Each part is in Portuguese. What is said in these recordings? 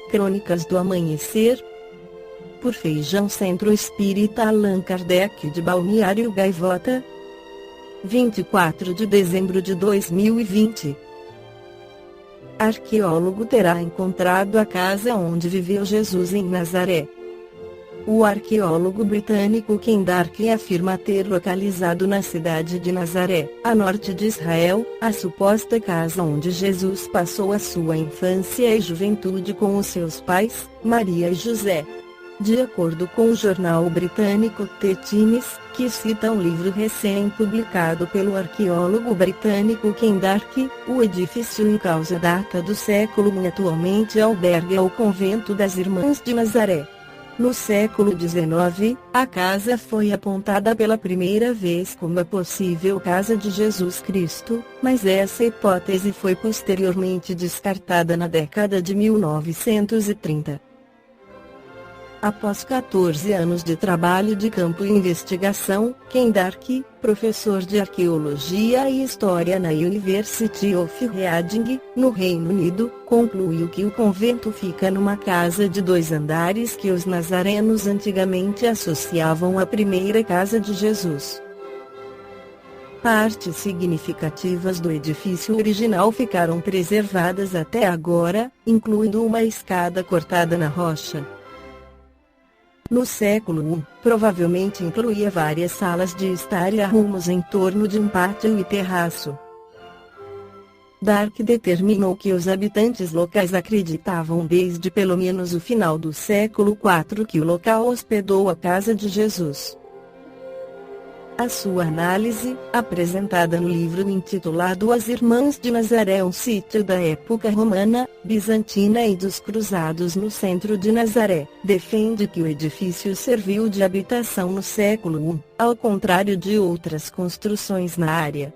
Crônicas do Amanhecer, por Feijão Centro Espírita Allan Kardec de Balneário Gaivota, 24 de dezembro de 2020. Arqueólogo terá encontrado a casa onde viveu Jesus em Nazaré. O arqueólogo britânico Ken Dark afirma ter localizado na cidade de Nazaré, a norte de Israel, a suposta casa onde Jesus passou a sua infância e juventude com os seus pais, Maria e José. De acordo com o jornal britânico The Times, que cita um livro recém-publicado pelo arqueólogo britânico Ken Dark, o edifício em causa data do século I e atualmente alberga o convento das Irmãs de Nazaré. No século XIX, a casa foi apontada pela primeira vez como a possível casa de Jesus Cristo, mas essa hipótese foi posteriormente descartada na década de 1930. Após 14 anos de trabalho de campo e investigação, Ken Dark, professor de Arqueologia e História na University of Reading, no Reino Unido, concluiu que o convento fica numa casa de 2 andares que os nazarenos antigamente associavam à primeira casa de Jesus. Partes significativas do edifício original ficaram preservadas até agora, incluindo uma escada cortada na rocha. No século I, provavelmente incluía várias salas de estar e arrumos em torno de um pátio e terraço. Dark determinou que os habitantes locais acreditavam desde pelo menos o final do século IV que o local hospedou a casa de Jesus. A sua análise, apresentada no livro intitulado As Irmãs de Nazaré, um sítio da época romana, bizantina e dos cruzados no centro de Nazaré, defende que o edifício serviu de habitação no século I, ao contrário de outras construções na área.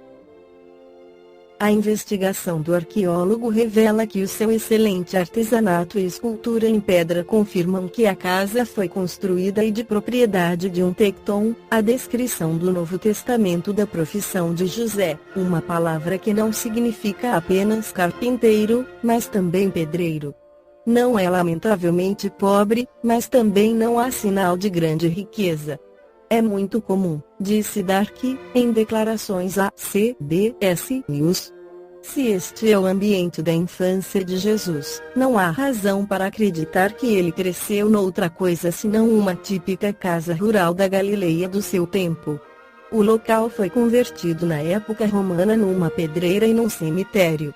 A investigação do arqueólogo revela que o seu excelente artesanato e escultura em pedra confirmam que a casa foi construída e de propriedade de um tecton, a descrição do Novo Testamento da profissão de José, uma palavra que não significa apenas carpinteiro, mas também pedreiro. Não é lamentavelmente pobre, mas também não há sinal de grande riqueza. É muito comum, disse Dark, em declarações à CBS News. Se este é o ambiente da infância de Jesus, não há razão para acreditar que ele cresceu noutra coisa senão uma típica casa rural da Galileia do seu tempo. O local foi convertido na época romana numa pedreira e num cemitério.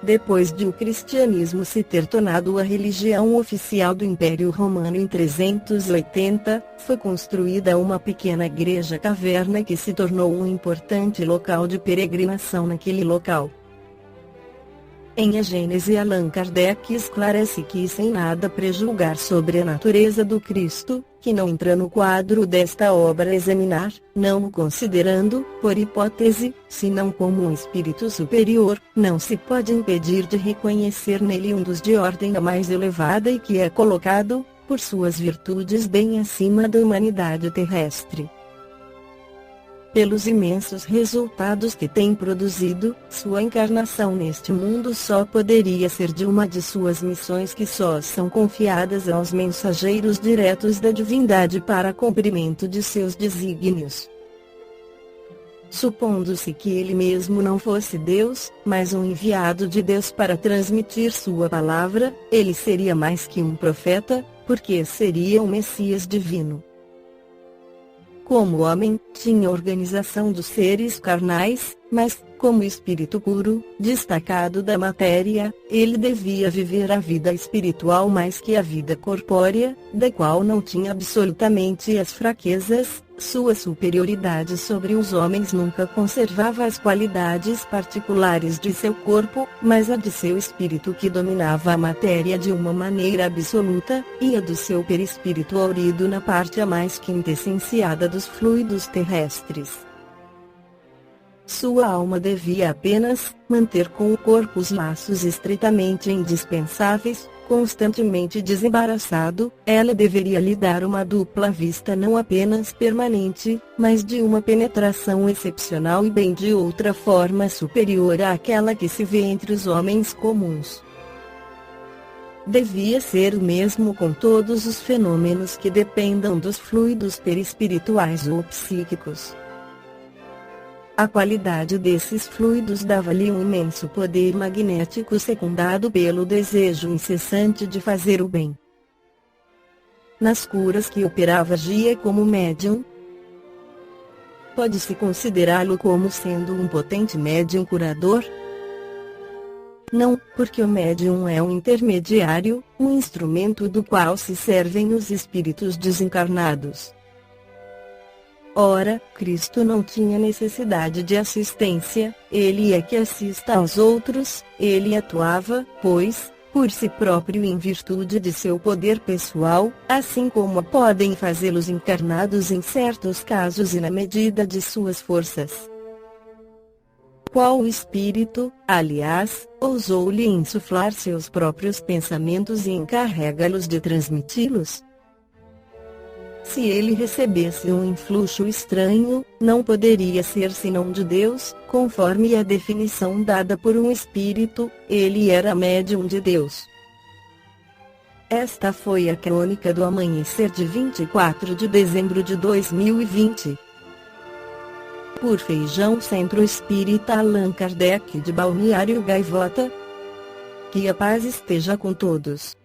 Depois de o cristianismo se ter tornado a religião oficial do Império Romano em 380, foi construída uma pequena igreja caverna que se tornou um importante local de peregrinação naquele local. Em A Gênese, Allan Kardec esclarece que sem nada prejulgar sobre a natureza do Cristo, que não entra no quadro desta obra examinar, não o considerando, por hipótese, senão como um espírito superior, não se pode impedir de reconhecer nele um dos de ordem a mais elevada e que é colocado, por suas virtudes bem acima da humanidade terrestre. Pelos imensos resultados que tem produzido, sua encarnação neste mundo só poderia ser de uma de suas missões que só são confiadas aos mensageiros diretos da divindade para cumprimento de seus desígnios. Supondo-se que ele mesmo não fosse Deus, mas um enviado de Deus para transmitir sua palavra, ele seria mais que um profeta, porque seria um Messias divino. Como homem, tinha organização dos seres carnais, mas, como espírito puro, destacado da matéria, ele devia viver a vida espiritual mais que a vida corpórea, da qual não tinha absolutamente as fraquezas. Sua superioridade sobre os homens nunca conservava as qualidades particulares de seu corpo, mas a de seu espírito que dominava a matéria de uma maneira absoluta, e a do seu perispírito aurido na parte a mais quintessenciada dos fluidos terrestres. Sua alma devia apenas manter com o corpo os laços estritamente indispensáveis. Constantemente desembaraçado, ela deveria lhe dar uma dupla vista não apenas permanente, mas de uma penetração excepcional e bem de outra forma superior àquela que se vê entre os homens comuns. devia ser o mesmo com todos os fenômenos que dependam dos fluidos perispirituais ou psíquicos. A qualidade desses fluidos dava-lhe um imenso poder magnético secundado pelo desejo incessante de fazer o bem. Nas curas que operava agia como médium. Pode-se considerá-lo como sendo um potente médium curador? Não, porque o médium é um intermediário, um instrumento do qual se servem os espíritos desencarnados. Ora, Cristo não tinha necessidade de assistência, ele é que assista aos outros, ele atuava, pois, por si próprio em virtude de seu poder pessoal, assim como podem fazê-los encarnados em certos casos e na medida de suas forças. Qual espírito, aliás, ousou-lhe insuflar seus próprios pensamentos e encarrega-los de transmiti-los? Se ele recebesse um influxo estranho, não poderia ser senão de Deus, conforme a definição dada por um espírito, ele era médium de Deus. Esta foi a crônica do amanhecer de 24 de dezembro de 2020. Por Feijão Centro Espírita Allan Kardec de Balneário Gaivota. Que a paz esteja com todos.